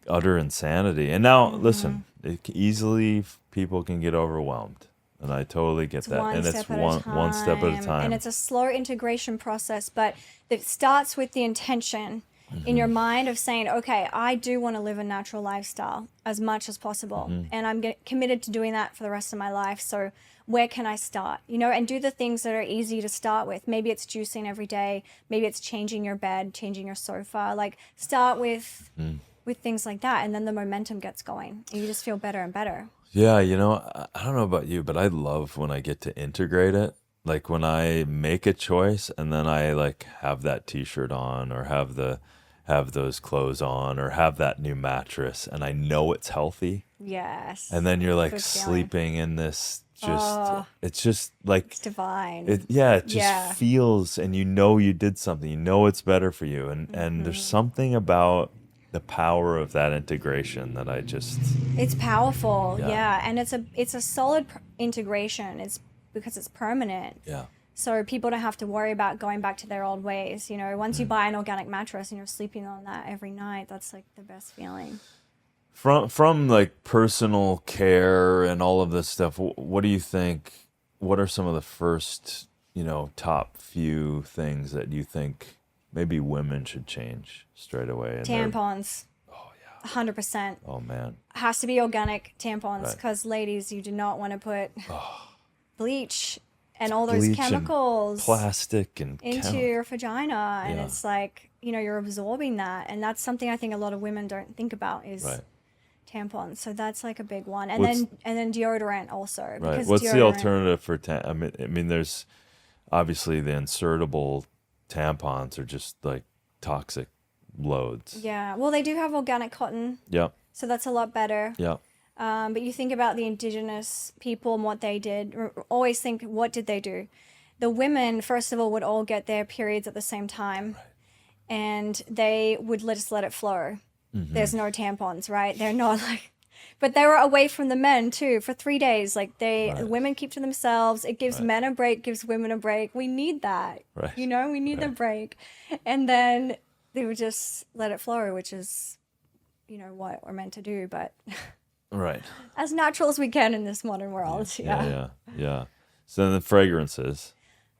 utter insanity. And now, listen, easily people can get overwhelmed. And I totally get that. And it's one step at a time. And it's a slow integration process, but it starts with the intention. in your mind of saying, okay, I do want to live a natural lifestyle as much as possible. And I'm committed to doing that for the rest of my life. So where can I start? You know, and do the things that are easy to start with. Maybe it's juicing every day. Maybe it's changing your bed, changing your sofa. Like start with things like that. And then the momentum gets going and you just feel better and better. Yeah, you know, I don't know about you, but I love when I get to integrate it. Like when I make a choice and then I like have that t-shirt on or have those clothes on or have that new mattress and I know it's healthy. Yes. And then you're like Good feeling. sleeping in this it's just like It's divine. it just feels, and you know you did something. You know it's better for you, and there's something about the power of that integration that I just It's powerful, Yeah. and it's a solid integration. It's because it's permanent. yeah. So people don't have to worry about going back to their old ways. You know, once you buy an organic mattress and you're sleeping on that every night, that's like the best feeling. From like personal care and all of this stuff, what do you think? What are some of the first, you know, top few things that you think maybe women should change straight away? In Tampons. Oh yeah. 100%. Oh man. Has to be organic tampons Right. because ladies, you do not want to put bleach and all those Bleach and chemicals plastic and into your vagina, and Yeah. it's like, you know, you're absorbing that, and that's something I think a lot of women don't think about is Right. tampons. So that's like a big one, and What's- then deodorant also. Right. Because What's the deodorant- alternative for I mean, there's obviously the insertable tampons are just like toxic loads. Yeah, well, they do have organic cotton, Yep. so that's a lot better. Yep. But you think about the indigenous people and what they did. Always think, what did they do? The women, first of all, would all get their periods at the same time, and they would just let it flow. There's no tampons, right? They're not like, but they were away from the men too for 3 days. Like the women keep to themselves. It gives men a break, gives women a break. We need that. Right. You know, we need the break. And then they would just let it flow, which is, you know, what we're meant to do, but Right. as natural as we can in this modern world. Yeah. So then the fragrances.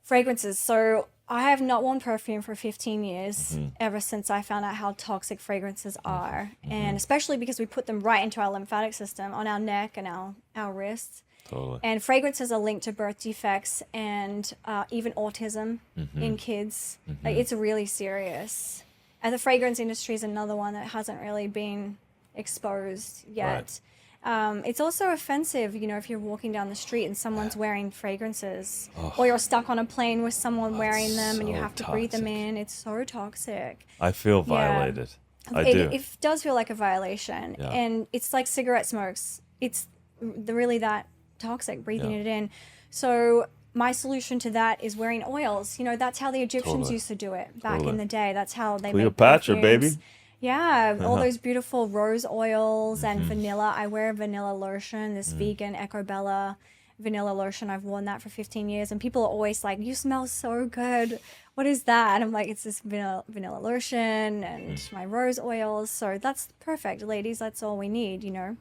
Fragrances. So I have not worn perfume for 15 years, ever since I found out how toxic fragrances are. And especially because we put them right into our lymphatic system, on our neck and our wrists. Totally. And fragrances are linked to birth defects and even autism in kids. Like, it's really serious. And the fragrance industry is another one that hasn't really been exposed yet. It's also offensive, you know, if you're walking down the street and someone's wearing fragrances, or you're stuck on a plane with someone wearing them and you so have to breathe them toxic. in. It's so toxic. I feel violated. I it, do. It does feel like a violation. Yeah. And it's like cigarette smokes. It's really that toxic, breathing it in. So my solution to that is wearing oils. You know, that's how the Egyptians Totally. used to do it back Totally. in the day. That's how they made Cleopatra, perfumes. baby. Yeah, all those beautiful rose oils and vanilla. I wear vanilla lotion, this vegan Ecobella vanilla lotion. I've worn that for 15 years, and people are always like, "You smell so good. What is that?" And I'm like, "It's this vanilla lotion and my rose oils." So that's perfect, ladies. That's all we need, you know.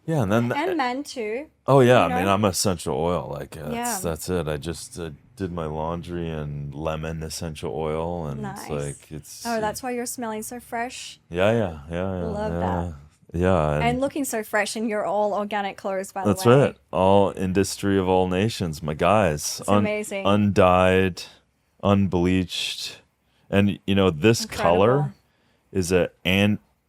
Yeah, and then And men too. oh yeah, you I mean, know? I'm essential oil. Like Yeah. that's it. I just did my laundry and lemon essential oil, and Nice. it's like it's. Oh, that's why you're smelling so fresh Yeah. Love that. Yeah, and looking so fresh in your all organic clothes, by the that's way. right. All industry of all nations, my guys. It's amazing. Undyed, unbleached, and you know this color Incredible.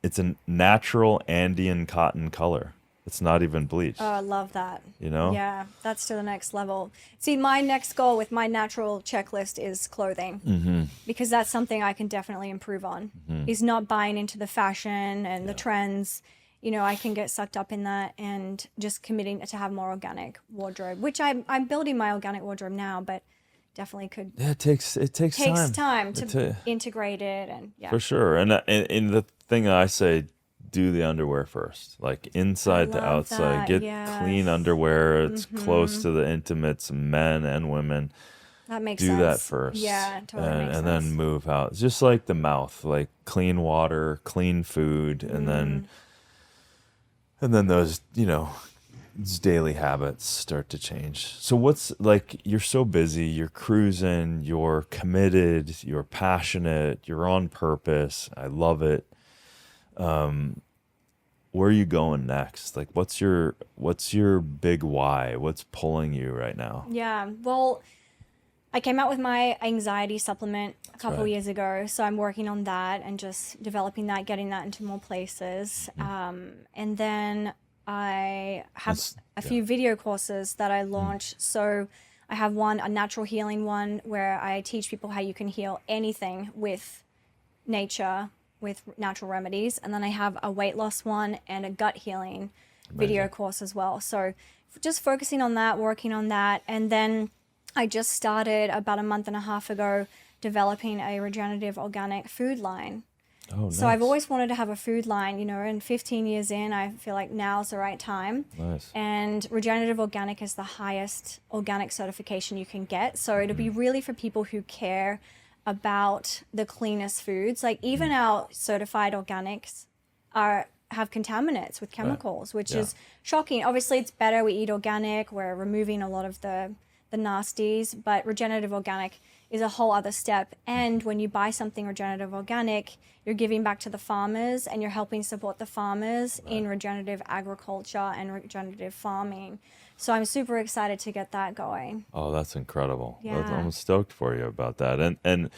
it's a natural Andean cotton color. It's not even bleached. Oh, I love that. You know? Yeah, that's to the next level. See, my next goal with my natural checklist is clothing, because that's something I can definitely improve on. Is not buying into the fashion and the trends. You know, I can get sucked up in that, and just committing to have more organic wardrobe, which I'm building my organic wardrobe now, but definitely could Yeah, it takes time to It integrate it, and for sure. And the thing I say, do the underwear first, like inside to love outside. that, Get yes. clean underwear. It's close to the intimates, men and women. that makes Do sense. that first. Yeah, totally makes and sense. then move out. It's just like the mouth, like clean water, clean food, and then those, you know, daily habits start to change. So what's like, you're so busy, you're cruising, you're committed, you're passionate, you're on purpose. I love it. Where are you going next? Like, what's your big why? What's pulling you right now? Yeah. Well, I came out with my anxiety supplement a couple right. years ago. So I'm working on that and just developing that, getting that into more places. And then I have a few video courses that I launched. So I have one, a natural healing one, where I teach people how you can heal anything with nature, with natural remedies. And then I have a weight loss one and a gut healing video course as well. So just focusing on that, working on that. And then I just started about a month and a half ago developing a regenerative organic food line. Oh, So I've always wanted to have a food line, you know, and 15 years in, I feel like now's the right time. Nice. And regenerative organic is the highest organic certification you can get. So it'll be really for people who care about the cleanest foods. Like even our certified organics have contaminants with chemicals, which is shocking. Obviously, it's better we eat organic. We're removing a lot of the nasties, but regenerative organic is a whole other step. And when you buy something regenerative organic, you're giving back to the farmers and you're helping support the farmers in regenerative agriculture and regenerative farming. So I'm super excited to get that going. Oh, that's incredible. Yeah. I'm stoked for you about that. And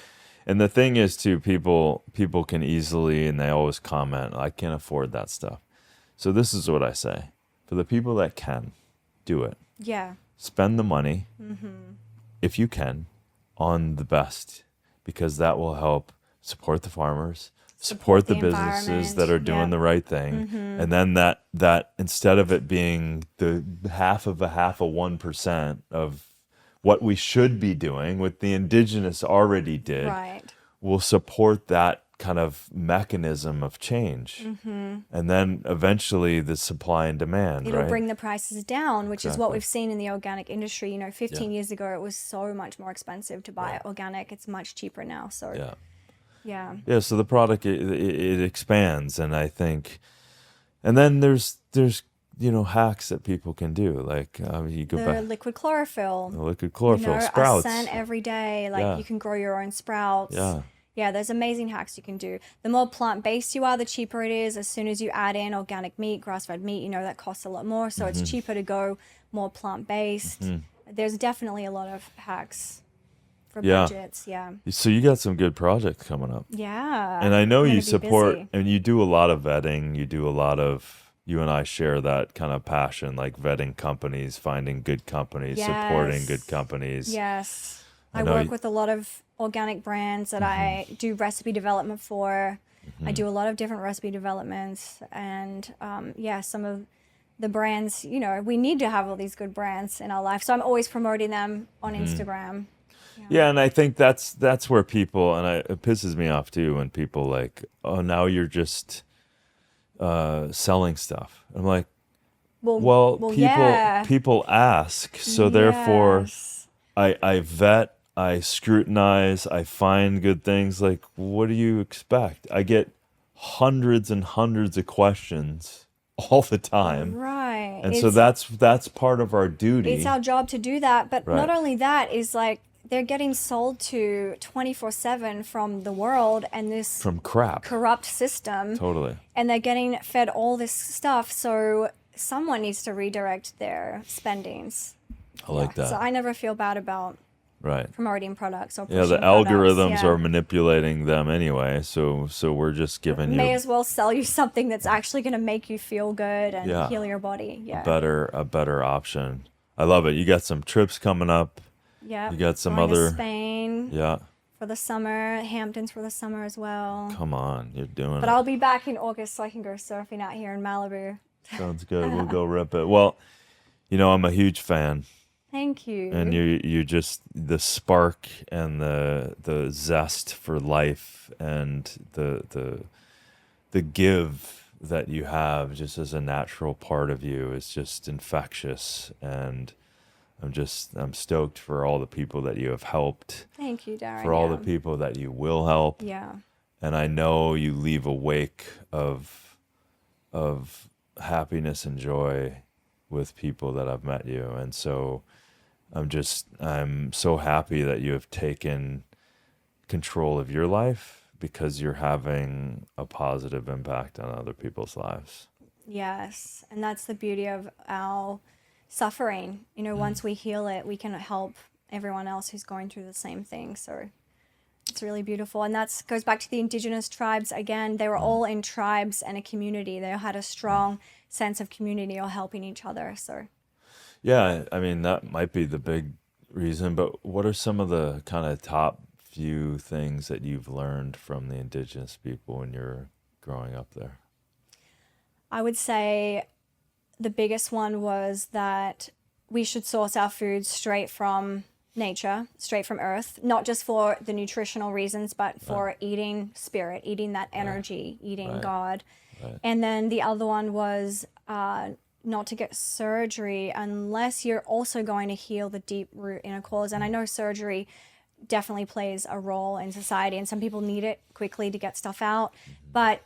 the thing is too, people can easily, and they always comment, I can't afford that stuff. So this is what I say. For the people that can, do it. Yeah. Spend the money, if you can, on the best, because that will help support the farmers, support the businesses that are doing the right thing. And then that instead of it being the half of 1% of what we should be doing, what the indigenous already did, Right. will support that kind of mechanism of change. And then eventually the supply and demand, It'll right? bring the prices down, which is what Exactly. we've seen in the organic industry. You know, 15 years ago, it was so much more expensive to buy organic. It's much cheaper now. So, yeah. So the product, it expands, and I think, and then there's hacks that people can do, like you go The back, liquid chlorophyll. the liquid chlorophyll, You know, sprouts. a scent every day. Like you can grow your own sprouts. Yeah, there's amazing hacks you can do. The more plant-based you are, the cheaper it is. As soon as you add in organic meat, grass-fed meat, you know, that costs a lot more. So it's cheaper to go more plant-based. There's definitely a lot of hacks for budgets. Yeah. So you got some good projects coming up. Yeah. And I know I'm you gonna be support, busy. and you do a lot of vetting. You and I share that kind of passion, like vetting companies, finding good companies, supporting good companies. Yes. I I know work with a lot of organic brands that I do recipe development for. I do a lot of different recipe developments. And some of the brands, you know, we need to have all these good brands in our life. So I'm always promoting them on Instagram. Yeah, and I think that's where people, and it pisses me off too when people like, oh, now you're just selling stuff. I'm like, well, people ask, so therefore I vet, I scrutinize, I find good things. Like, what do you expect? I get hundreds and hundreds of questions all the time. Right. And so that's part of our duty. It's our job to do that. But Right. not only that, is like they're getting sold to 24/7 from the world and this From crap. corrupt system. Totally. And they're getting fed all this stuff. So someone needs to redirect their spendings. I like that. So I never feel bad about Right. promoting products or Yeah, pushing the products. algorithms Yeah. are manipulating them anyway. So we're just giving May you as well sell you something that's actually going to make you feel good and heal your body. Yeah. a better option. I love it. You got some trips coming up. Yeah. You got some Going to other. Spain Yeah. for the summer, Hamptons for the summer as well. Come on, you're doing But it. I'll be back in August so I can go surfing out here in Malibu. Sounds good. We'll go rip it. Well, I'm a huge fan, Thank you. and you just the spark and the zest for life and the give that you have just as a natural part of you is just infectious, and I'm stoked for all the people that you have helped, Thank you, Darren. for all the people that you will help. Yeah. And I know you leave a wake of happiness and joy with people that I've met you. And so I'm so happy that you have taken control of your life because you're having a positive impact on other people's lives. Yes. And that's the beauty of our suffering. You know, once we heal it, we can help everyone else who's going through the same thing. So it's really beautiful. And that goes back to the indigenous tribes. Again, they were all in tribes and a community. They had a strong sense of community or helping each other. So Yeah, I mean, that might be the big reason, but what are some of the kind of top few things that you've learned from the indigenous people when you're growing up there? I would say the biggest one was that we should source our food straight from nature, straight from earth, not just for the nutritional reasons, but for eating spirit, eating that energy, eating God. Right. And then the other one was not to get surgery unless you're also going to heal the deep root inner cause. And I know surgery definitely plays a role in society, and some people need it quickly to get stuff out. But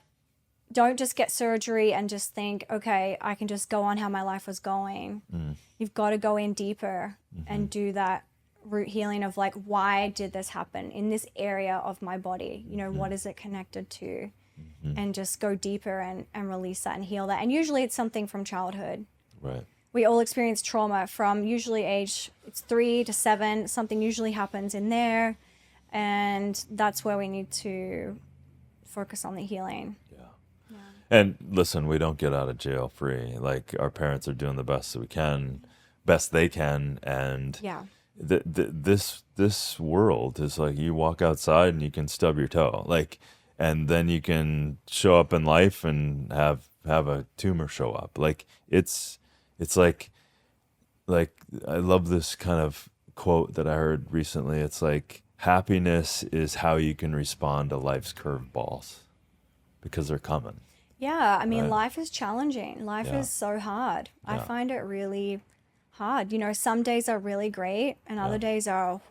don't just get surgery and just think, okay, I can just go on how my life was going. You've got to go in deeper and do that root healing of like, why did this happen in this area of my body? You know, what is it connected to? And just go deeper and release that and heal that. And usually it's something from childhood. Right. We all experience trauma from usually age, it's 3 to 7. Something usually happens in there. And that's where we need to focus on the healing. And listen, we don't get out of jail free. Like, our parents are doing the best they can, and this world is like, you walk outside and you can stub your toe, like, and then you can show up in life and have a tumor show up. Like, it's like I love this kind of quote that I heard recently. It's like, happiness is how you can respond to life's curveballs, because they're coming. Yeah, I mean, Right. life is challenging. Life is so hard. I find it really hard. You know, some days are really great and other days are,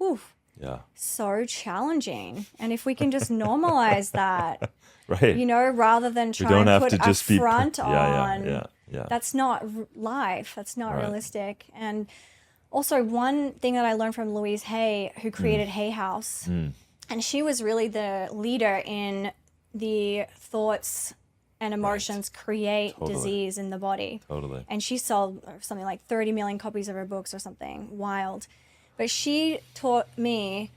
so challenging. And if we can just normalize that, Right. you know, rather than try don't and have put to just a be front on, yeah. that's not life. That's not Right. realistic. And also, one thing that I learned from Louise Hay, who created Hay House, and she was really the leader in the thoughts and emotions create disease in the body. Totally. And she sold something like 30 million copies of her books or something wild. But she taught me,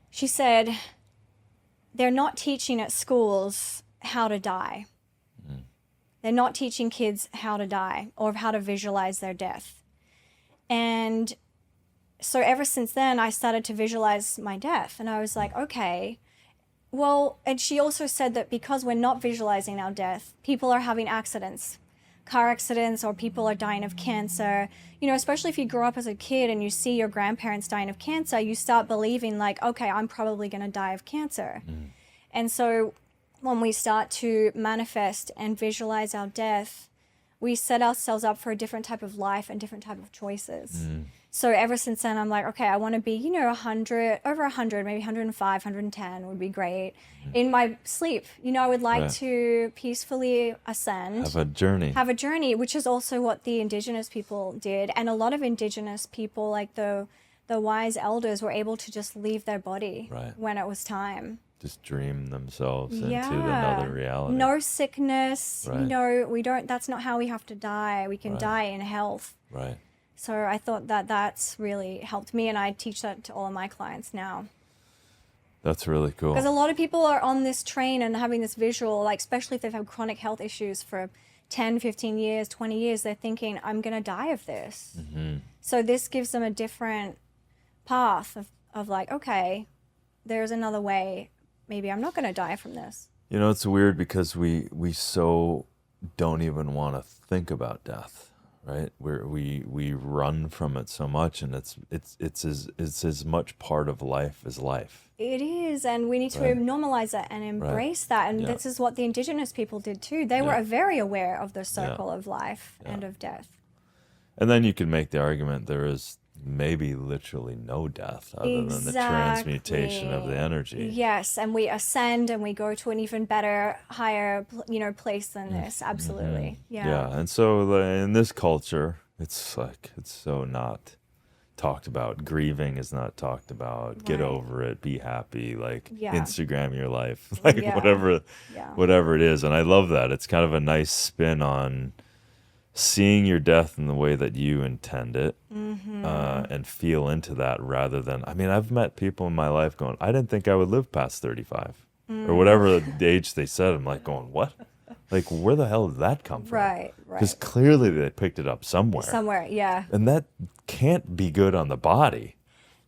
she said, they're not teaching at schools how to die. They're not teaching kids how to die or how to visualize their death. And so ever since then, I started to visualize my death. And I was like, okay, well, and she also said that because we're not visualizing our death, people are having accidents, car accidents, or people are dying of cancer. You know, especially if you grow up as a kid and you see your grandparents dying of cancer, you start believing like, okay, I'm probably going to die of cancer. And so when we start to manifest and visualize our death, we set ourselves up for a different type of life and different type of choices. So ever since then, I'm like, okay, I want to be, you know, 100, over 100, maybe 105, 110 would be great. In my sleep, you know, I would like to peacefully ascend. Have a journey. Which is also what the indigenous people did. And a lot of indigenous people, like the wise elders, were able to just leave their body when it was time. Just dream themselves into another reality. No sickness, Right. you know, that's not how we have to die. We can die in health. Right. So I thought that that's really helped me, and I teach that to all of my clients now. That's really cool. Because a lot of people are on this train and having this visual, like especially if they've had chronic health issues for 10, 15 years, 20 years, they're thinking, I'm going to die of this. So this gives them a different path of like, okay, there's another way. Maybe I'm not going to die from this. You know, it's weird because we so don't even want to think about death. Right, we run from it so much, and it's as much part of life as life. It is, and we need to normalize it and embrace that. And this is what the indigenous people did too. They were very aware of the circle of life and of death. And then you can make the argument there is maybe literally no death other than the transmutation of the energy. Yes, and we ascend and we go to an even better, higher, you know, place than this. Absolutely. Yeah. And so in this culture, It's like, it's so not talked about. Grieving is not talked about. Get Right. over it. Be happy. Like Yeah. Instagram your life. Like Yeah. Yeah. whatever it is. And I love that. It's kind of a nice spin on seeing your death in the way that you intend it, and feel into that rather than, I mean, I've met people in my life going, I didn't think I would live past 35 or whatever the age they said. I'm like going, what? Like, where the hell did that come from? Right. Because Right. clearly they picked it up somewhere. Somewhere. Yeah. And that can't be good on the body.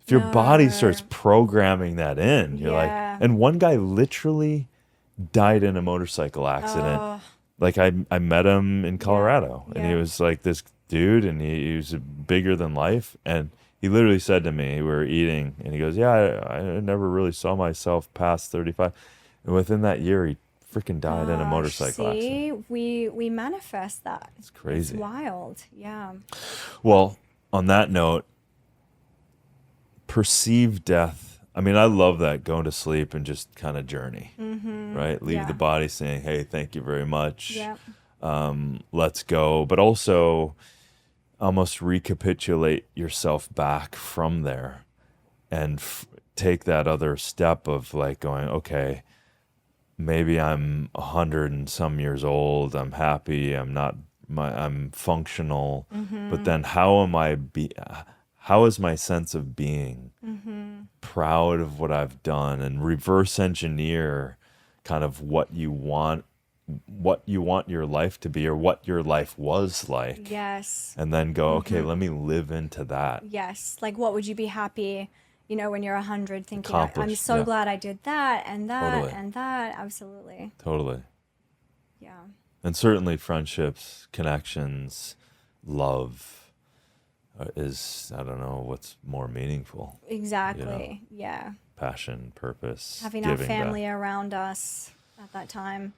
If your body starts programming that in, you're Yeah. like, and one guy literally died in a motorcycle accident. Oh. Like I met him in Colorado, and he Yeah. was like this dude, and he was bigger than life. And he literally said to me, we were eating, and he goes, yeah, I never really saw myself past 35. And within that year, he freaking died in a motorcycle accident. See, we manifest that. It's crazy. It's wild. Yeah. Well, on that note, perceive death. I mean, I love that, going to sleep and just kind of journey, right? Leave Yeah. the body saying, hey, thank you very much. Yeah. Let's go. But also almost recapitulate yourself back from there and take that other step of like going, okay, maybe I'm 100 and some years old. I'm happy. I'm functional. But then how is my sense of being proud of what I've done, and reverse engineer kind of what you want your life to be, or what your life was like. Yes. And then go, okay, let me live into that. Yes. Like, what would you be happy, when you're 100, thinking, I'm Accomplished, so yeah. glad I did that and that Totally. and that. Absolutely. Totally. Yeah. And certainly friendships, connections, love is, I don't know what's more meaningful. Exactly. Yeah. Passion, purpose, Having our giving family back. around us at that time.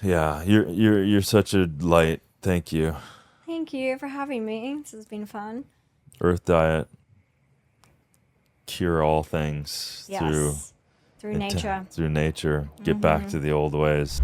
Yeah, you're such a light. Thank you. Thank you for having me. This has been fun. Earth Diet, cure all things Yes. Through nature. Through nature. Get back to the old ways.